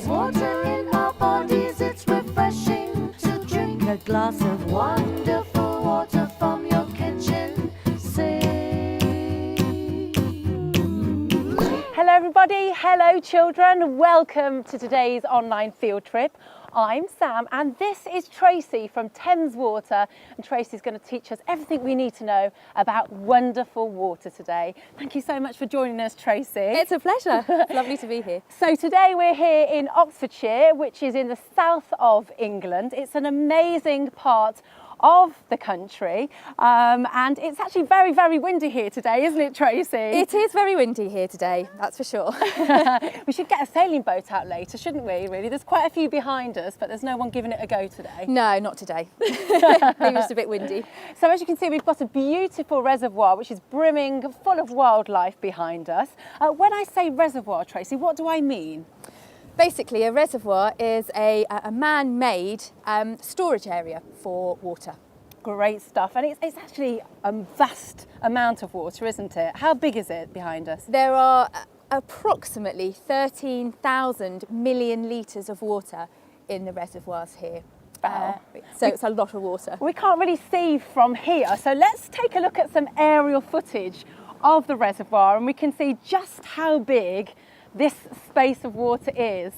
There's water in our bodies, it's refreshing to drink a glass of wonderful water from your kitchen sink. Hello everybody, hello children, welcome to today's online field trip. I'm Sam and this is Tracy from Thames Water, and Tracy's going to teach us everything we need to know about wonderful water today. Thank you so much for joining us, Tracy. It's a pleasure. Lovely to be here. So today we're here in Oxfordshire, which is in the south of England. It's an amazing part of the country, and it's actually very, very windy here today, isn't it, Tracy? It is very windy here today, that's for sure. We should get a sailing boat out later, shouldn't we, really? There's quite a few behind us, but there's no one giving it a go today. No, not today. Maybe just a bit windy. So as you can see, we've got a beautiful reservoir which is brimming full of wildlife behind us. When I say reservoir, Tracy, what do I mean? Basically, a reservoir is a man-made storage area for water. Great stuff, and it's actually a vast amount of water, isn't it? How big is it behind us? There are approximately 13,000 million litres of water in the reservoirs here. Wow. So it's a lot of water. We can't really see from here, so let's take a look at some aerial footage of the reservoir and we can see just how big this space of water is.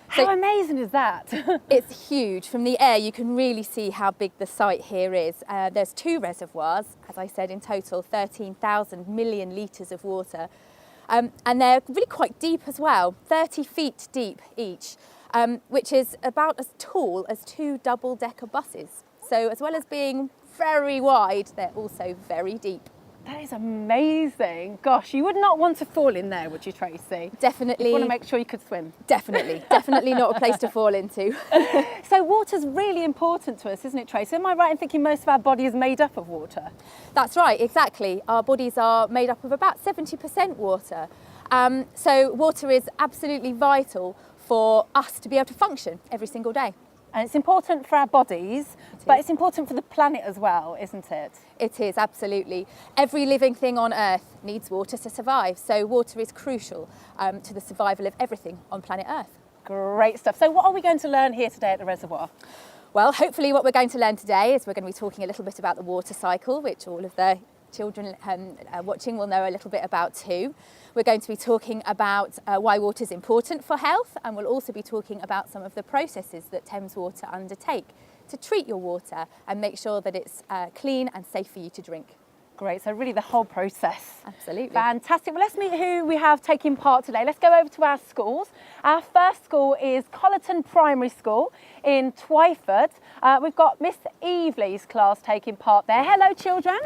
How amazing is that? It's huge. From the air you can really see how big the site here is. There's two reservoirs, as I said, in total 13,000 million litres of water, and they're really quite deep as well, 30 feet deep each, which is about as tall as two double-decker buses. So as well as being very wide, they're also very deep. That is amazing. Gosh, you would not want to fall in there, would you, Tracy? Definitely. You want to make sure you could swim. Definitely not a place to fall into. So water's really important to us, isn't it, Tracy? Am I right in thinking most of our body is made up of water? That's right, exactly. Our bodies are made up of about 70% water. So water is absolutely vital for us to be able to function every single day. And it's important for our bodies, but it's important for the planet as well, isn't it? It is, absolutely. Every living thing on Earth needs water to survive, so water is crucial to the survival of everything on planet Earth. Great stuff. So what are we going to learn here today at the reservoir? Well, hopefully what we're going to learn today is we're going to be talking a little bit about the water cycle, which all of the children watching will know a little bit about too. We're going to be talking about why water is important for health, and we'll also be talking about some of the processes that Thames Water undertake to treat your water and make sure that it's clean and safe for you to drink. Great, so really the whole process. Absolutely. Fantastic. Well, let's meet who we have taking part today. Let's go over to our schools. Our first school is Collerton Primary School in Twyford. We've got Miss Evely's class taking part there. Hello, children.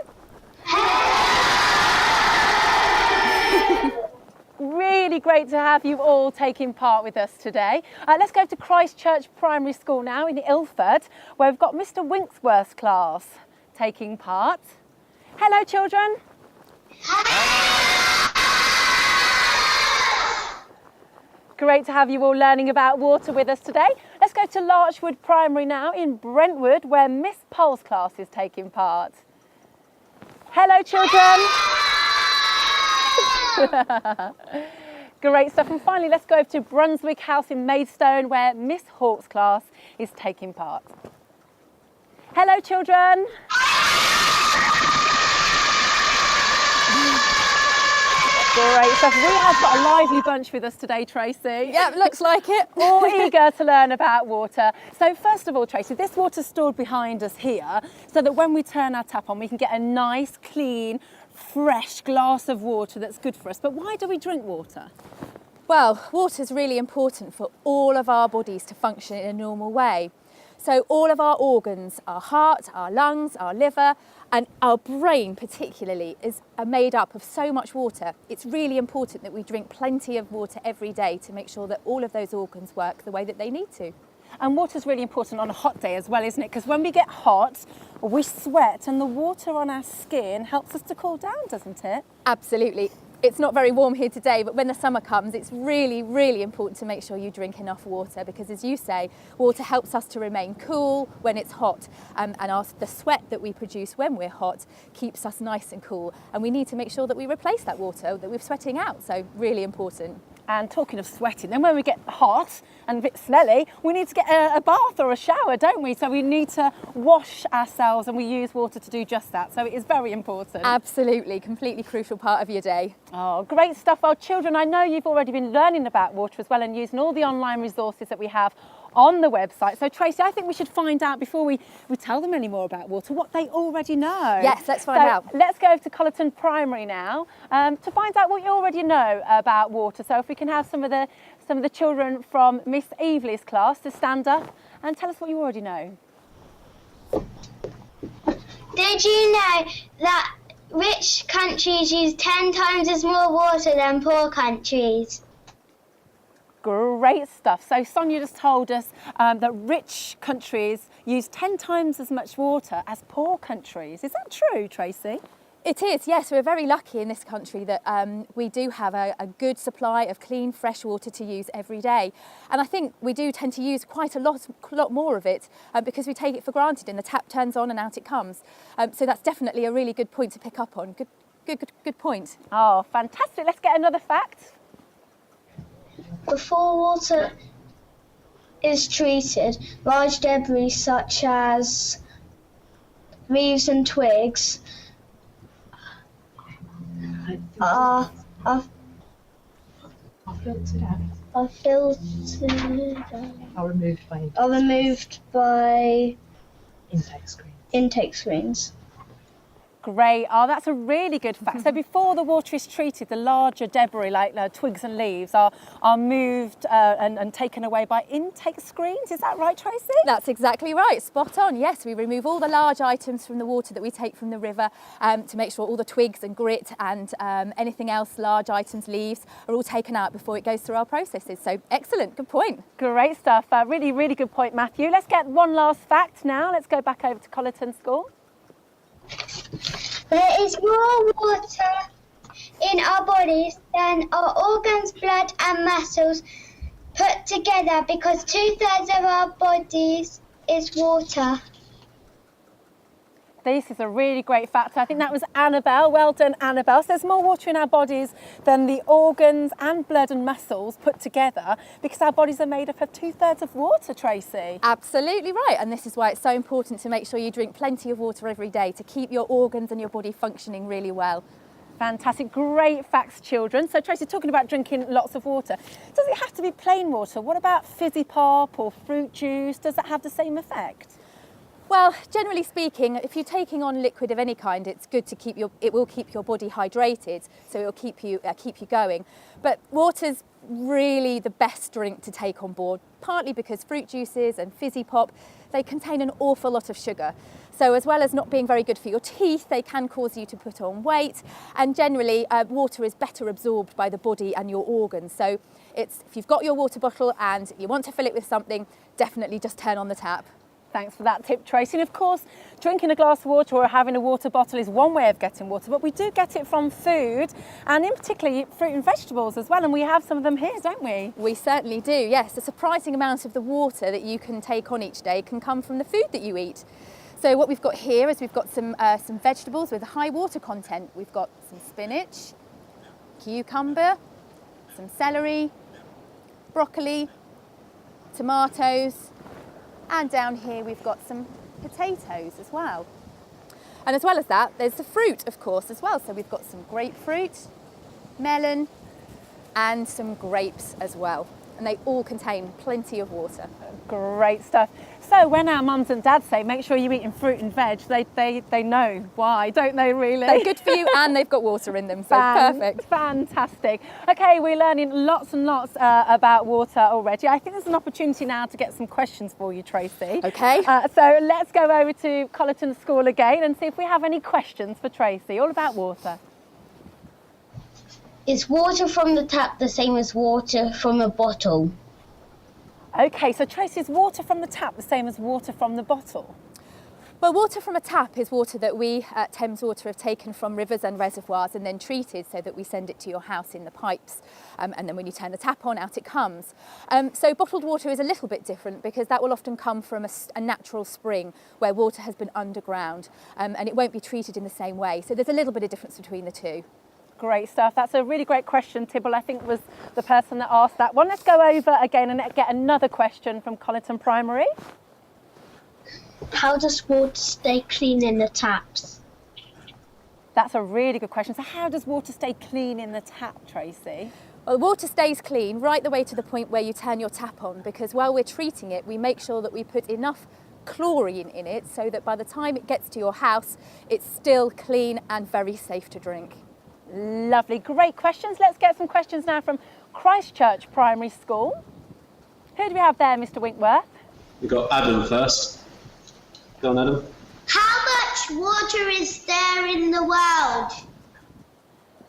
Really great to have you all taking part with us today. Let's go to Christchurch Primary School now in Ilford, where we've got Mr. Winksworth's class taking part. Hello, children. Great to have you all learning about water with us today. Let's go to Larchwood Primary now in Brentwood, where Miss Poll's class is taking part. Hello, children. Great stuff. And finally, let's go over to Brunswick House in Maidstone, where Miss Hawk's class is taking part. Hello, children. Great stuff. We have got a lively bunch with us today, Tracy. Yep, looks like it. All eager to learn about water. So first of all, Tracy, this water's stored behind us here so that when we turn our tap on, we can get a nice, clean, fresh glass of water that's good for us. But why do we drink water? Well, water is really important for all of our bodies to function in a normal way. So all of our organs, our heart, our lungs, our liver, and our brain particularly are made up of so much water. It's really important that we drink plenty of water every day to make sure that all of those organs work the way that they need to. And water's really important on a hot day as well, isn't it? Because when we get hot, we sweat and the water on our skin helps us to cool down, doesn't it? Absolutely. It's not very warm here today, but when the summer comes, it's really, really important to make sure you drink enough water because, as you say, water helps us to remain cool when it's hot, and the sweat that we produce when we're hot keeps us nice and cool, and we need to make sure that we replace that water that we're sweating out, so really important. And talking of sweating, then when we get hot and a bit smelly, we need to get a bath or a shower, don't we? So we need to wash ourselves, and we use water to do just that. So it is very important. Absolutely, completely crucial part of your day. Oh, great stuff. Well, children, I know you've already been learning about water as well and using all the online resources that we have on the website. So Tracy, I think we should find out before we tell them any more about water, what they already know. Yes, let's find out. Let's go over to Collerton Primary now to find out what you already know about water. So if we can have some of the children from Miss Evely's class to stand up and tell us what you already know. Did you know that rich countries use 10 times as more water than poor countries? Great stuff. So Sonia just told us that rich countries use 10 times as much water as poor countries. Is that true, Tracy? It is, yes. We're very lucky in this country that we do have a good supply of clean, fresh water to use every day. And I think we do tend to use quite a lot more of it because we take it for granted, and the tap turns on and out it comes. So that's definitely a really good point to pick up on. Good point. Oh, fantastic. Let's get another fact. Before water is treated, large debris such as leaves and twigs are filtered out. Are removed by intake screens. Great. Oh, that's a really good fact. So before the water is treated, the larger debris like twigs and leaves are moved and taken away by intake screens. Is that right, Tracy? That's exactly right. Spot on. Yes, we remove all the large items from the water that we take from the river to make sure all the twigs and grit and anything else, large items, leaves, are all taken out before it goes through our processes. So excellent. Good point. Great stuff. Really, really good point, Matthew. Let's get one last fact now. Let's go back over to Collerton School. There is more water in our bodies than our organs, blood and muscles put together because 2/3 of our bodies is water. This is a really great fact. I think that was Annabelle. Well done, Annabelle. So there's more water in our bodies than the organs and blood and muscles put together because our bodies are made up of 2/3 of water, Tracy. Absolutely right. And this is why it's so important to make sure you drink plenty of water every day to keep your organs and your body functioning really well. Fantastic. Great facts, children. So Tracy, talking about drinking lots of water, does it have to be plain water? What about fizzy pop or fruit juice? Does that have the same effect? Well, generally speaking, if you're taking on liquid of any kind, it's good to it will keep your body hydrated, so it will keep you going. But water's really the best drink to take on board, partly because fruit juices and fizzy pop, they contain an awful lot of sugar. So as well as not being very good for your teeth, they can cause you to put on weight. And generally, water is better absorbed by the body and your organs. So if you've got your water bottle and you want to fill it with something, definitely just turn on the tap. Thanks for that tip, Tracy. And of course, drinking a glass of water or having a water bottle is one way of getting water, but we do get it from food, and in particular fruit and vegetables as well, and we have some of them here, don't we? We certainly do, yes. A surprising amount of the water that you can take on each day can come from the food that you eat. So what we've got here is we've got some vegetables with a high water content. We've got some spinach, cucumber, some celery, broccoli, tomatoes, and down here we've got some potatoes as well. And as well as that, there's the fruit, of course, as well. So we've got some grapefruit, melon, and some grapes as well. And they all contain plenty of water. Great stuff. So when our mums and dads say, make sure you're eating fruit and veg, they know why, don't they, really? They're good for you and they've got water in them, so perfect. Fantastic. Okay, we're learning lots and lots about water already. I think there's an opportunity now to get some questions for you, Tracy. Okay. So let's go over to Collerton School again and see if we have any questions for Tracy, all about water. Is water from the tap the same as water from a bottle? Okay, so Tracy, is water from the tap the same as water from the bottle? Well, water from a tap is water that we at Thames Water have taken from rivers and reservoirs and then treated so that we send it to your house in the pipes. And then when you turn the tap on, out it comes. So bottled water is a little bit different because that will often come from a natural spring where water has been underground and it won't be treated in the same way. So there's a little bit of difference between the two. Great stuff. That's a really great question. Tibble, I think, was the person that asked that one. Let's go over again and get another question from Connaughton Primary. How does water stay clean in the taps? That's a really good question. So how does water stay clean in the tap, Tracy? Well, the water stays clean right the way to the point where you turn your tap on, because while we're treating it, we make sure that we put enough chlorine in it so that by the time it gets to your house, it's still clean and very safe to drink. Lovely, great questions. Let's get some questions now from Christchurch Primary School. Who do we have there, Mr. Winkworth? We've got Adam first. Go on, Adam. How much water is there in the world?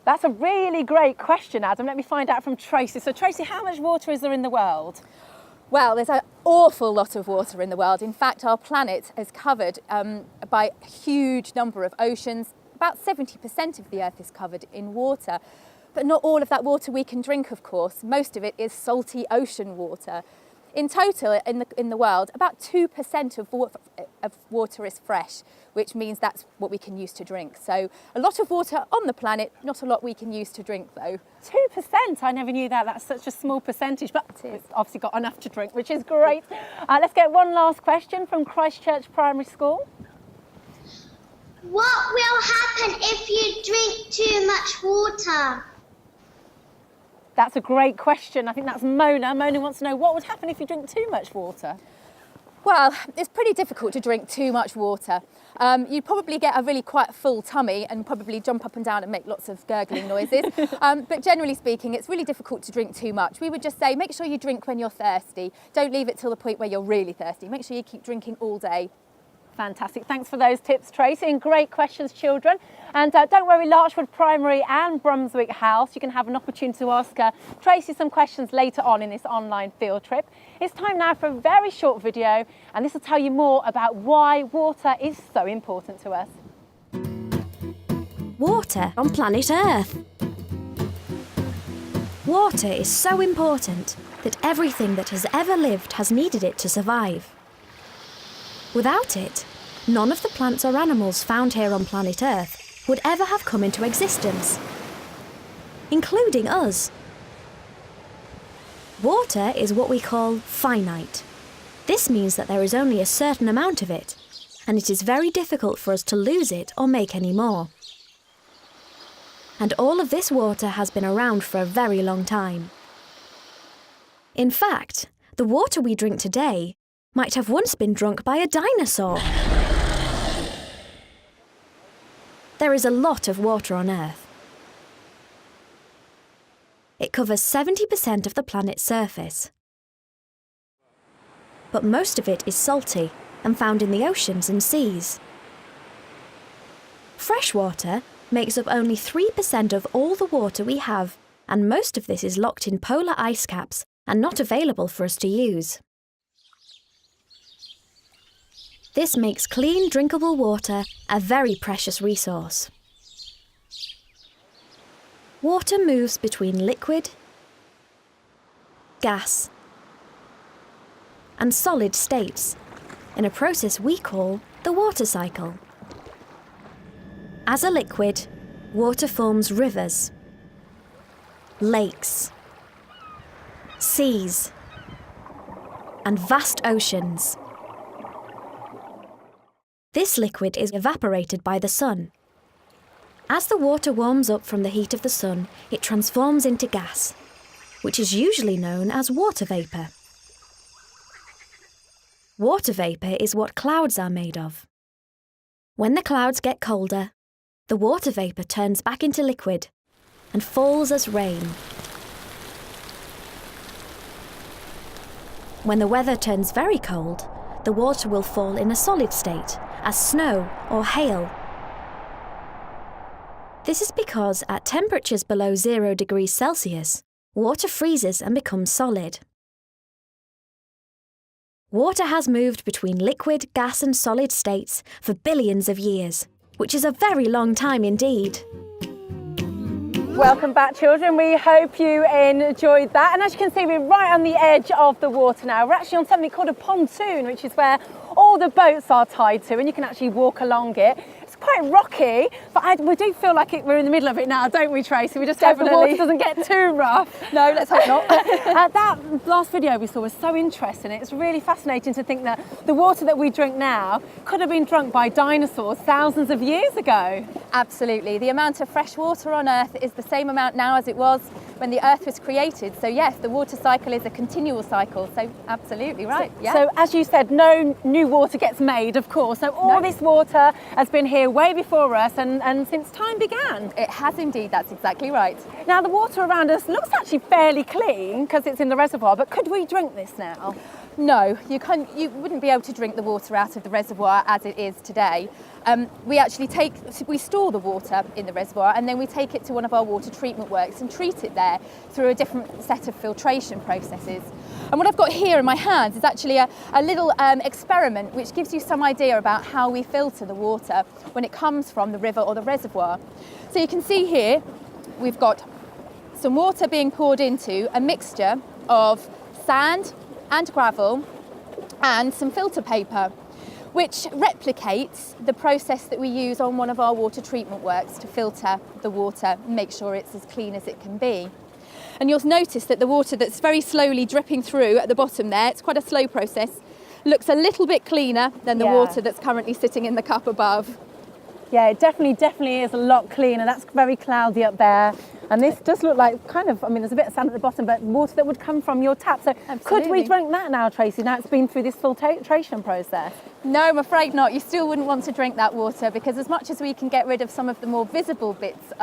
That's a really great question, Adam. Let me find out from Tracy. So Tracy, how much water is there in the world? Well, there's an awful lot of water in the world. In fact, our planet is covered by a huge number of oceans. About 70% of the Earth is covered in water. But not all of that water we can drink, of course. Most of it is salty ocean water. In total, in the world, about 2% of water is fresh, which means that's what we can use to drink. So a lot of water on the planet, not a lot we can use to drink though. 2%, I never knew that. That's such a small percentage, but it's obviously got enough to drink, which is great. Let's get one last question from Christchurch Primary School. What will happen if you drink too much water? That's a great question. I think that's Mona. Mona wants to know what would happen if you drink too much water. Well, it's pretty difficult to drink too much water. You'd probably get a really quite full tummy and probably jump up and down and make lots of gurgling noises. But generally speaking, it's really difficult to drink too much. We would just say make sure you drink when you're thirsty. Don't leave it till the point where you're really thirsty. Make sure you keep drinking all day. Fantastic. Thanks for those tips, Tracy, and great questions, children. And don't worry, Larchwood Primary and Brunswick House, you can have an opportunity to ask Tracy some questions later on in this online field trip. It's time now for a very short video, and this will tell you more about why water is so important to us. Water on planet Earth. Water is so important that everything that has ever lived has needed it to survive. Without it, none of the plants or animals found here on planet Earth would ever have come into existence, including us. Water is what we call finite. This means that there is only a certain amount of it, and it is very difficult for us to lose it or make any more. And all of this water has been around for a very long time. In fact, the water we drink today might have once been drunk by a dinosaur. There is a lot of water on Earth. It covers 70% of the planet's surface. But most of it is salty and found in the oceans and seas. Fresh water makes up only 3% of all the water we have, and most of this is locked in polar ice caps and not available for us to use. This makes clean, drinkable water a very precious resource. Water moves between liquid, gas, and solid states in a process we call the water cycle. As a liquid, water forms rivers, lakes, seas, and vast oceans. This liquid is evaporated by the sun. As the water warms up from the heat of the sun, it transforms into gas, which is usually known as water vapour. Water vapour is what clouds are made of. When the clouds get colder, the water vapour turns back into liquid and falls as rain. When the weather turns very cold, the water will fall in a solid state, as snow or hail. This is because at temperatures below 0 degrees Celsius, water freezes and becomes solid. Water has moved between liquid, gas and solid states for billions of years, which is a very long time indeed. Welcome back, children. We hope you enjoyed that. And as you can see, we're right on the edge of the water now. We're actually on something called a pontoon, which is where all the boats are tied to, and you can actually walk along it. It's quite rocky, but we do feel like we're in the middle of it now, don't we, Tracy? We just hope the water doesn't get too rough. No, let's hope not. That last video we saw was so interesting. It's really fascinating to think that the water that we drink now could have been drunk by dinosaurs thousands of years ago. Absolutely. The amount of fresh water on Earth is the same amount now as it was when the Earth was created. So yes, the water cycle is a continual cycle. So absolutely right. Yeah. So as you said, no new water gets made, of course. So all this water has been here way before us and since time began. It has indeed. That's exactly right. Now the water around us looks actually fairly clean because it's in the reservoir, but could we drink this now? No, you wouldn't be able to drink the water out of the reservoir as it is today. We store the water in the reservoir and then we take it to one of our water treatment works and treat it there through a different set of filtration processes. And what I've got here in my hands is actually a little experiment which gives you some idea about how we filter the water when it comes from the river or the reservoir. So you can see here we've got some water being poured into a mixture of sand and gravel and some filter paper, which replicates the process that we use on one of our water treatment works to filter the water and make sure it's as clean as it can be. And you'll notice that the water that's very slowly dripping through at the bottom there, it's quite a slow process, looks a little bit cleaner than the water that's currently sitting in the cup above. Yeah, it definitely is a lot cleaner. That's very cloudy up there. And this does look like there's a bit of sand at the bottom, but water that would come from your tap. So could we drink that now, Tracy, now it's been through this filtration process? No, I'm afraid not. You still wouldn't want to drink that water because as much as we can get rid of some of the more visible bits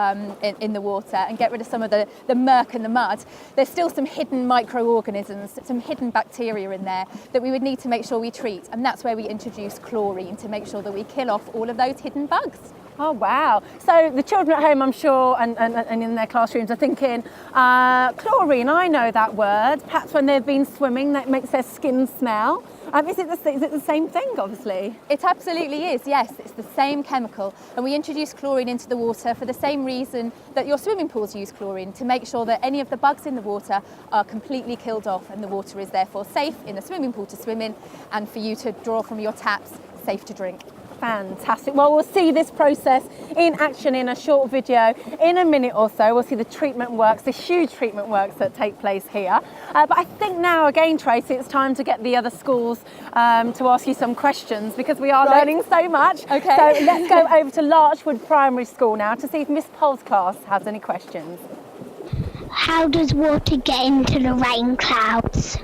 in the water and get rid of some of the murk and the mud, there's still some hidden microorganisms, some hidden bacteria in there that we would need to make sure we treat. And that's where we introduce chlorine to make sure that we kill off all of those hidden bugs. Oh, wow. So the children at home, I'm sure, and in their classrooms are thinking, chlorine, I know that word. Perhaps when they've been swimming, that makes their skin smell. Is it the same thing, obviously? It absolutely is, yes. It's the same chemical. And we introduce chlorine into the water for the same reason that your swimming pools use chlorine, to make sure that any of the bugs in the water are completely killed off and the water is therefore safe in the swimming pool to swim in and for you to draw from your taps, safe to drink. Fantastic. Well, we'll see this process in action in a short video in a minute or so. We'll see the treatment works, the huge treatment works that take place here. But I think now again, Tracy, it's time to get the other schools to ask you some questions because we are learning so much. Okay. So let's go over to Larchwood Primary School now to see if Miss Poll's class has any questions. How does water get into the rain clouds?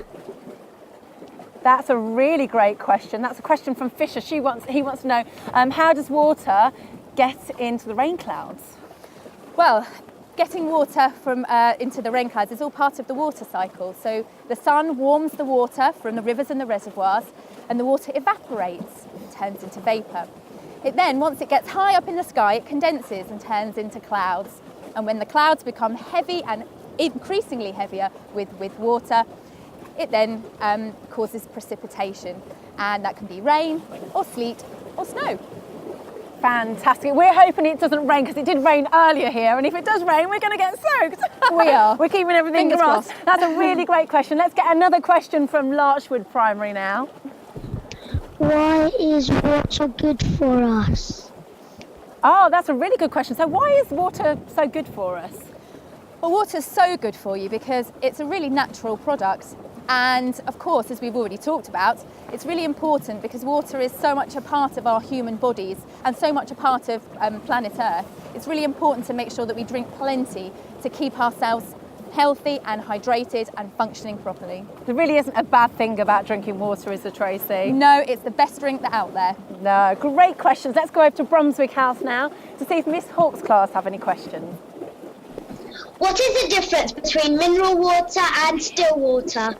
That's a really great question. That's a question from Fisher. He wants to know, how does water get into the rain clouds? Well, getting water from into the rain clouds is all part of the water cycle. So the sun warms the water from the rivers and the reservoirs, and the water evaporates and turns into vapour. It then, once it gets high up in the sky, it condenses and turns into clouds. And when the clouds become heavy and increasingly heavier with water, it then causes precipitation, and that can be rain or sleet or snow. Fantastic. We're hoping it doesn't rain because it did rain earlier here, and if it does rain, we're going to get soaked. We are. We're keeping everything Fingers crossed. crossed. That's a really great question. Let's get another question from Larchwood Primary now. Why is water good for us? Oh, that's a really good question. So why is water so good for us? Well, water's so good for you because it's a really natural product. And of course, as we've already talked about, it's really important because water is so much a part of our human bodies and so much a part of planet Earth. It's really important to make sure that we drink plenty to keep ourselves healthy and hydrated and functioning properly. There really isn't a bad thing about drinking water, is there, Tracy? No, it's the best drink that's out there. No, great questions. Let's go over to Bromswick House now to see if Miss Hawk's class have any questions. What is the difference between mineral water and still water?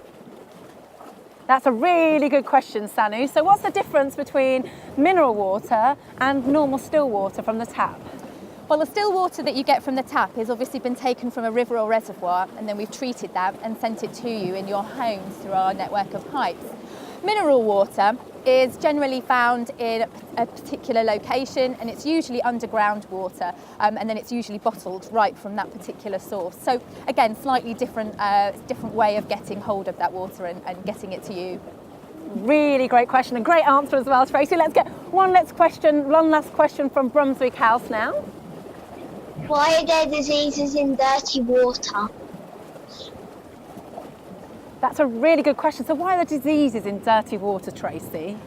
That's a really good question, Sanu. So what's the difference between mineral water and normal still water from the tap? Well, the still water that you get from the tap has obviously been taken from a river or reservoir, and then we've treated that and sent it to you in your homes through our network of pipes. Mineral water is generally found in a particular location, and it's usually underground water, and then it's usually bottled right from that particular source. So again, slightly different way of getting hold of that water and getting it to you. Really great question and great answer as well, Tracy. Let's get One last question from Brunswick House now. Why are there diseases in dirty water? That's a really good question. So why are there diseases in dirty water, Tracy?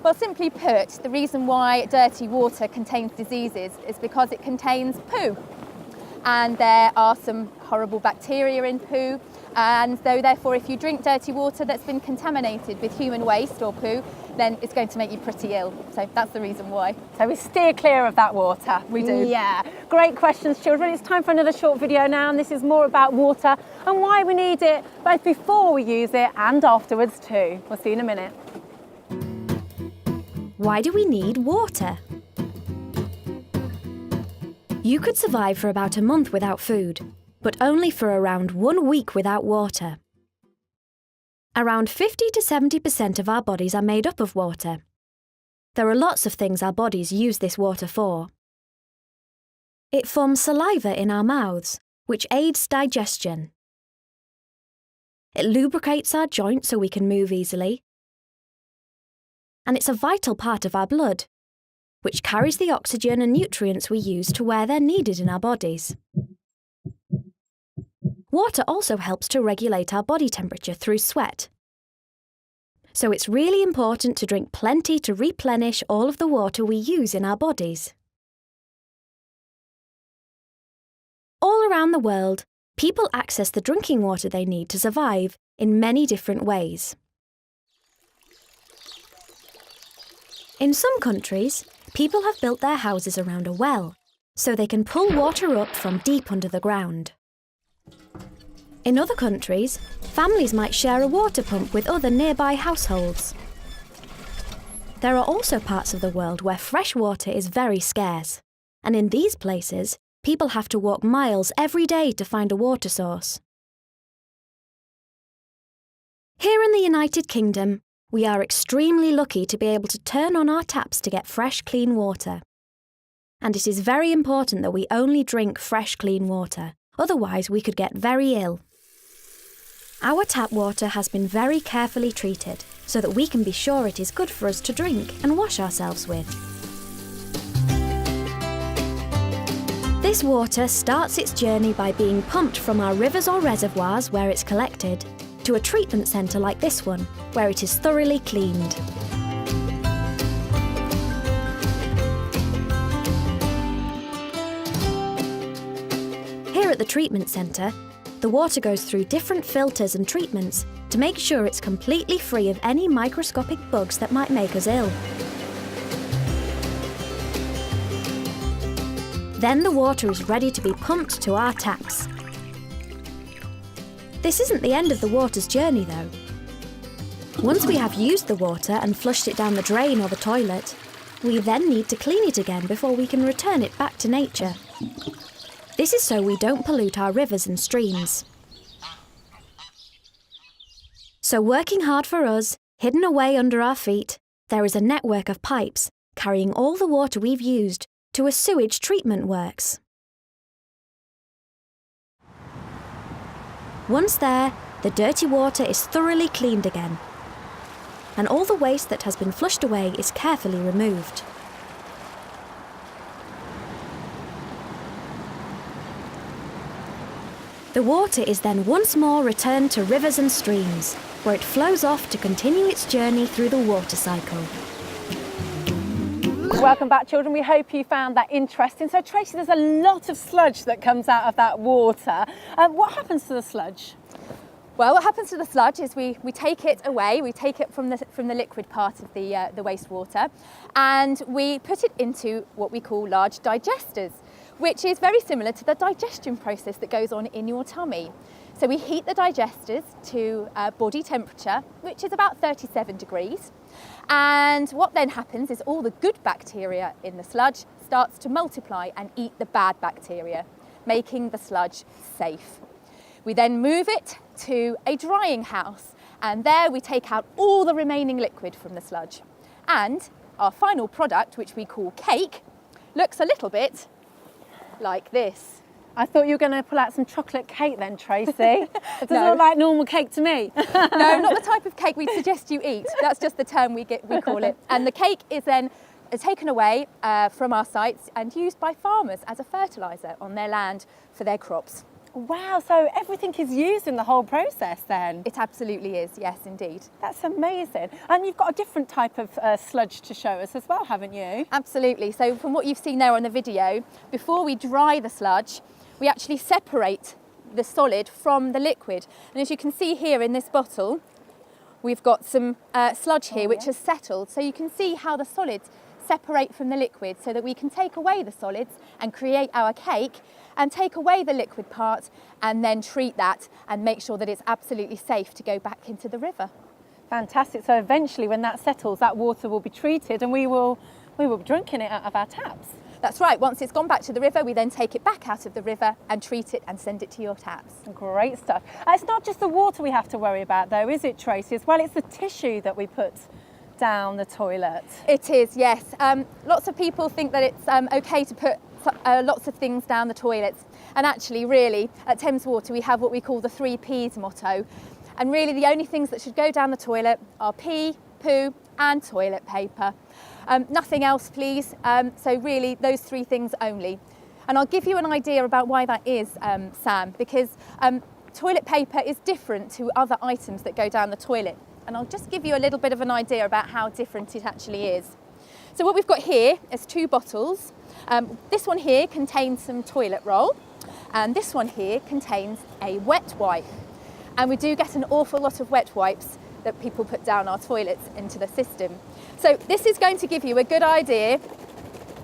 Well, simply put, the reason why dirty water contains diseases is because it contains poo. And there are some horrible bacteria in poo. And so therefore, if you drink dirty water that's been contaminated with human waste or poo, then it's going to make you pretty ill. So that's the reason why. So we steer clear of that water. We do. Yeah. Great questions, children. It's time for another short video now, and this is more about water and why we need it, both before we use it and afterwards too. We'll see you in a minute. Why do we need water? You could survive for about a month without food, but only for around 1 week without water. Around 50 to 70% of our bodies are made up of water. There are lots of things our bodies use this water for. It forms saliva in our mouths, which aids digestion. It lubricates our joints so we can move easily. And it's a vital part of our blood, which carries the oxygen and nutrients we use to where they're needed in our bodies. Water also helps to regulate our body temperature through sweat. So it's really important to drink plenty to replenish all of the water we use in our bodies. All around the world, people access the drinking water they need to survive in many different ways. In some countries, people have built their houses around a well, so they can pull water up from deep under the ground. In other countries, families might share a water pump with other nearby households. There are also parts of the world where fresh water is very scarce, and in these places, people have to walk miles every day to find a water source. Here in the United Kingdom, we are extremely lucky to be able to turn on our taps to get fresh, clean water. And it is very important that we only drink fresh, clean water, otherwise we could get very ill. Our tap water has been very carefully treated so that we can be sure it is good for us to drink and wash ourselves with. This water starts its journey by being pumped from our rivers or reservoirs where it's collected to a treatment centre like this one, where it is thoroughly cleaned. Here at the treatment centre, the water goes through different filters and treatments to make sure it's completely free of any microscopic bugs that might make us ill. Then the water is ready to be pumped to our taps. This isn't the end of the water's journey though. Once we have used the water and flushed it down the drain or the toilet, we then need to clean it again before we can return it back to nature. This is so we don't pollute our rivers and streams. So working hard for us, hidden away under our feet, there is a network of pipes carrying all the water we've used to a sewage treatment works. Once there, the dirty water is thoroughly cleaned again, and all the waste that has been flushed away is carefully removed. The water is then once more returned to rivers and streams, where it flows off to continue its journey through the water cycle. Welcome back, children. We hope you found that interesting. So, Tracy, there's a lot of sludge that comes out of that water. What happens to the sludge? Well, what happens to the sludge is we take it away, we take it from the liquid part of the wastewater, and we put it into what we call large digesters, which is very similar to the digestion process that goes on in your tummy. So we heat the digesters to body temperature, which is about 37 degrees. And what then happens is all the good bacteria in the sludge starts to multiply and eat the bad bacteria, making the sludge safe. We then move it to a drying house, and there we take out all the remaining liquid from the sludge. And our final product, which we call cake, looks a little bit like this. I thought you were going to pull out some chocolate cake then, Tracy. It doesn't look like normal cake to me. No, not the type of cake we'd suggest you eat. That's just the term we call it. And the cake is then taken away from our sites and used by farmers as a fertiliser on their land for their crops. Wow, so everything is used in the whole process then? It absolutely is, yes indeed. That's amazing. And you've got a different type of sludge to show us as well, haven't you? Absolutely. So from what you've seen there on the video, before we dry the sludge, we actually separate the solid from the liquid. And as you can see here in this bottle, we've got some sludge here which has settled. So you can see how the solids separate from the liquid so that we can take away the solids and create our cake and take away the liquid part and then treat that and make sure that it's absolutely safe to go back into the river. Fantastic. So eventually when that settles, that water will be treated and we will be drinking it out of our taps. That's right. Once it's gone back to the river, we then take it back out of the river and treat it and send it to your taps. Great stuff. It's not just the water we have to worry about though, is it, Tracy? As well, it's the tissue that we put down the toilet. It is, yes. Lots of people think that it's okay to put lots of things down the toilets. And actually, really, at Thames Water, we have what we call the 3 Ps motto. And really, the only things that should go down the toilet are pee, poo, and toilet paper. Nothing else, please. So really, those 3 things only. And I'll give you an idea about why that is, Sam, because toilet paper is different to other items that go down the toilet. And I'll just give you a little bit of an idea about how different it actually is. So what we've got here is 2 bottles. This one here contains some toilet roll, and this one here contains a wet wipe. And we do get an awful lot of wet wipes that people put down our toilets into the system. So this is going to give you a good idea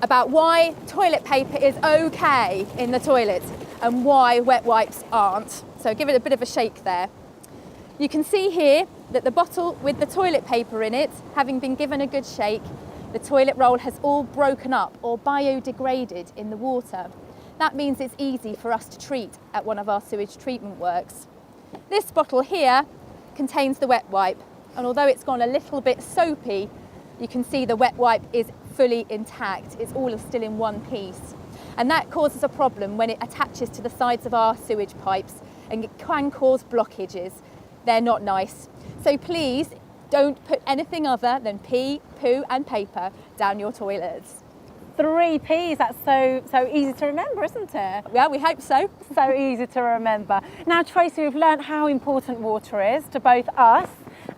about why toilet paper is okay in the toilet and why wet wipes aren't. So give it a bit of a shake there. You can see here that the bottle with the toilet paper in it, having been given a good shake, the toilet roll has all broken up or biodegraded in the water. That means it's easy for us to treat at one of our sewage treatment works. This bottle here contains the wet wipe, and although it's gone a little bit soapy, you can see the wet wipe is fully intact. It's all still in one piece. And that causes a problem when it attaches to the sides of our sewage pipes, and it can cause blockages. They're not nice. So please don't put anything other than pee, poo and paper down your toilets. 3 Ps, that's so easy to remember, isn't it? Well, we hope so. So easy to remember. Now, Tracy, we've learnt how important water is to both us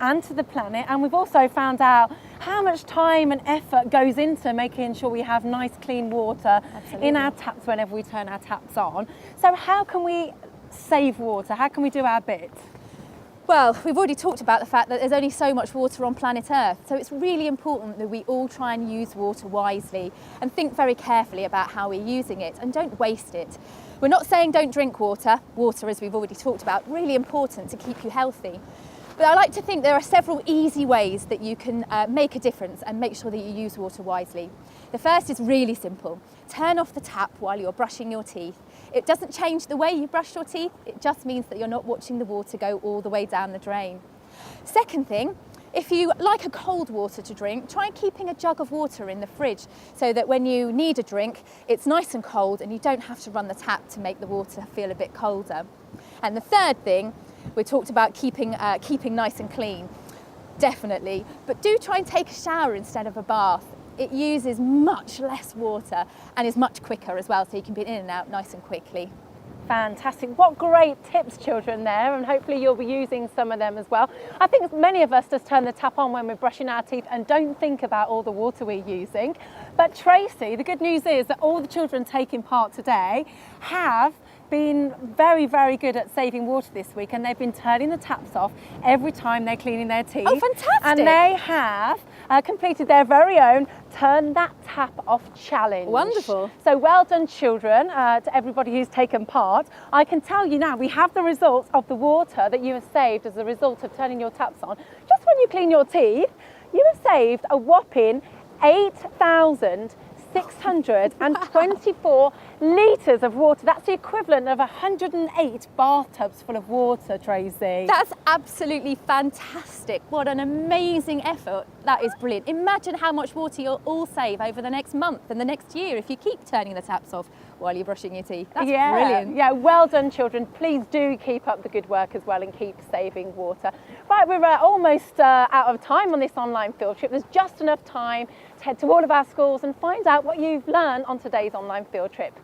and to the planet, and we've also found out how much time and effort goes into making sure we have nice clean water in our taps whenever we turn our taps on. So how can we save water? How can we do our bit? Well, we've already talked about the fact that there's only so much water on planet Earth, so it's really important that we all try and use water wisely and think very carefully about how we're using it and don't waste it. We're not saying don't drink water. Water, as we've already talked about, really important to keep you healthy. But I like to think there are several easy ways that you can make a difference and make sure that you use water wisely. The first is really simple. Turn off the tap while you're brushing your teeth. It doesn't change the way you brush your teeth, it just means that you're not watching the water go all the way down the drain. Second thing, if you like a cold water to drink, try keeping a jug of water in the fridge so that when you need a drink, it's nice and cold and you don't have to run the tap to make the water feel a bit colder. And the third thing, we talked about keeping nice and clean, definitely, but do try and take a shower instead of a bath. It uses much less water and is much quicker as well, so you can be in and out nice and quickly. Fantastic. What great tips, children, there, and hopefully you'll be using some of them as well. I think many of us just turn the tap on when we're brushing our teeth and don't think about all the water we're using. But Tracy, the good news is that all the children taking part today have been very, very good at saving water this week, and they've been turning the taps off every time they're cleaning their teeth. Oh, fantastic. And they have completed their very own Turn That Tap Off challenge. Wonderful. So well done, children, to everybody who's taken part. I can tell you now, we have the results of the water that you have saved as a result of turning your taps on. Just when you clean your teeth, you have saved a whopping 8,624 litres of water. That's the equivalent of 108 bathtubs full of water, Tracy. That's absolutely fantastic. What an amazing effort. That is brilliant. Imagine how much water you'll all save over the next month and the next year if you keep turning the taps off. while you're brushing your teeth. That's yeah, brilliant. Yeah, well done, children. Please do keep up the good work as well and keep saving water. Right, we're almost out of time on this online field trip. There's just enough time to head to all of our schools and find out what you've learned on today's online field trip.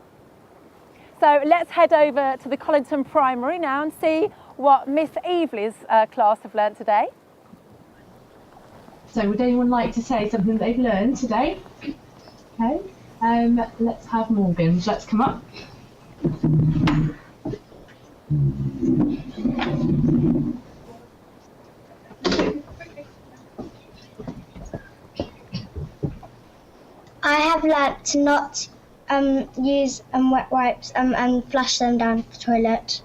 So let's head over to the Colinton Primary now and see what Miss Evely's class have learned today. So would anyone like to say something they've learned today? Okay, let's have Morgan. Let's come up. I have learnt to not use wet wipes and flush them down the toilet.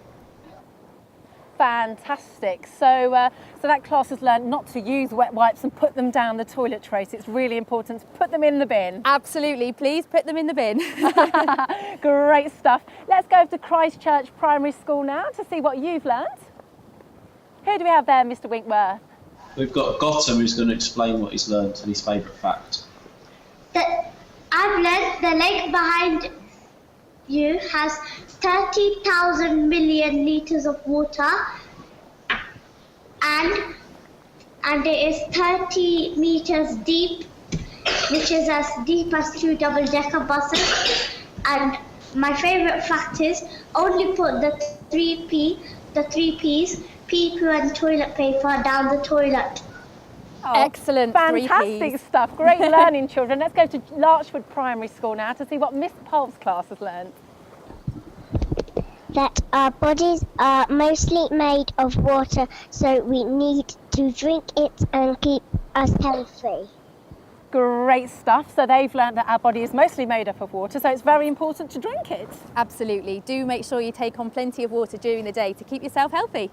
Fantastic. So that class has learned not to use wet wipes and put them down the toilet trays. It's really important to put them in the bin. Absolutely, please put them in the bin. Great stuff. Let's go to Christchurch Primary School now to see what you've learned. Who do we have there, Mr. Winkworth? We've got Gotham, who's going to explain what he's learnt and his favourite fact. I've learnt the lake behind you has 30,000 million litres of water and it is 30 metres deep, which is as deep as 2 double-decker buses. And my favourite fact is only put the three P's, pee, poo and toilet paper down the toilet. Oh, excellent. Fantastic stuff. Great learning, children. Let's go to Larchwood Primary School now to see what Miss Pol's class has learned. That our bodies are mostly made of water, so we need to drink it and keep us healthy. Great stuff. So they've learned that our body is mostly made up of water, so it's very important to drink it. Absolutely. Do make sure you take on plenty of water during the day to keep yourself healthy.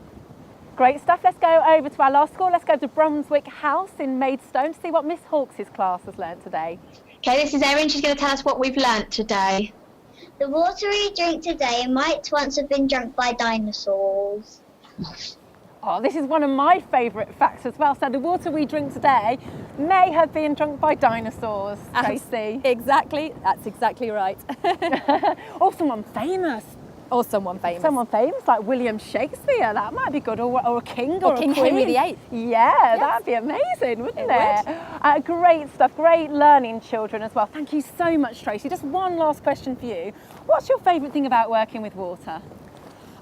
Great stuff. Let's go over to our last school. Let's go to Brunswick House in Maidstone to see what Miss Hawkes' class has learnt today. Okay, this is Erin. She's going to tell us what we've learnt today. The water we drink today might once have been drunk by dinosaurs. Oh, this is one of my favourite facts as well. So the water we drink today may have been drunk by dinosaurs, Tracy. Exactly. That's exactly right. Or someone famous. Or someone famous. Someone famous like William Shakespeare. That might be good. Or a king or a King queen. Henry VIII. Yeah, that'd be amazing, wouldn't it? Great stuff. Great learning, children, as well. Thank you so much, Tracy. Just one last question for you. What's your favourite thing about working with water?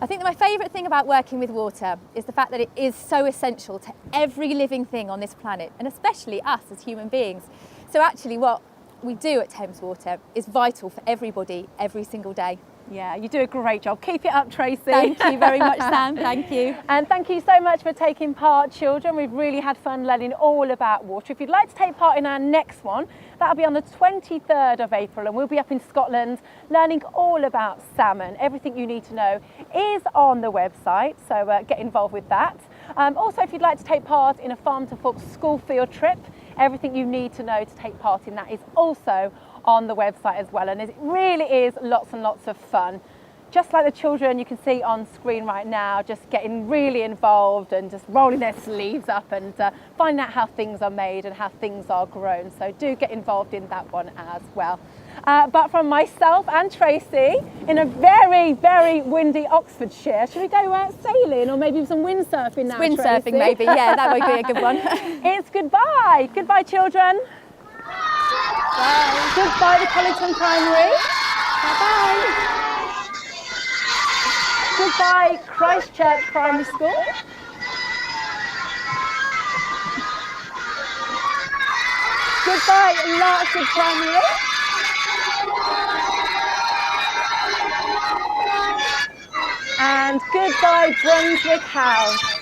I think that my favourite thing about working with water is the fact that it is so essential to every living thing on this planet, and especially us as human beings. So actually what we do at Thames Water is vital for everybody every single day. Yeah, you do a great job. Keep it up, Tracy. Thank you very much, Sam. Thank you. And thank you so much for taking part, children. We've really had fun learning all about water. If you'd like to take part in our next one, that'll be on the 23rd of April, and we'll be up in Scotland learning all about salmon. Everything you need to know is on the website, so get involved with that. Also, if you'd like to take part in a Farm to Fork school field trip, everything you need to know to take part in that is also on the website as well, and it really is lots and lots of fun. Just like the children you can see on screen right now, just getting really involved and just rolling their sleeves up and finding out how things are made and how things are grown. So do get involved in that one as well. But from myself and Tracy, in a very, very windy Oxfordshire, should we go sailing or maybe some windsurfing now, Tracy? Windsurfing maybe, yeah, that would be a good one. It's goodbye. Goodbye, children. Bye. Goodbye to Colinton Primary. Bye-bye. Goodbye, Christchurch Primary School. Goodbye, Larchwood Primary. And goodbye, Brunswick House.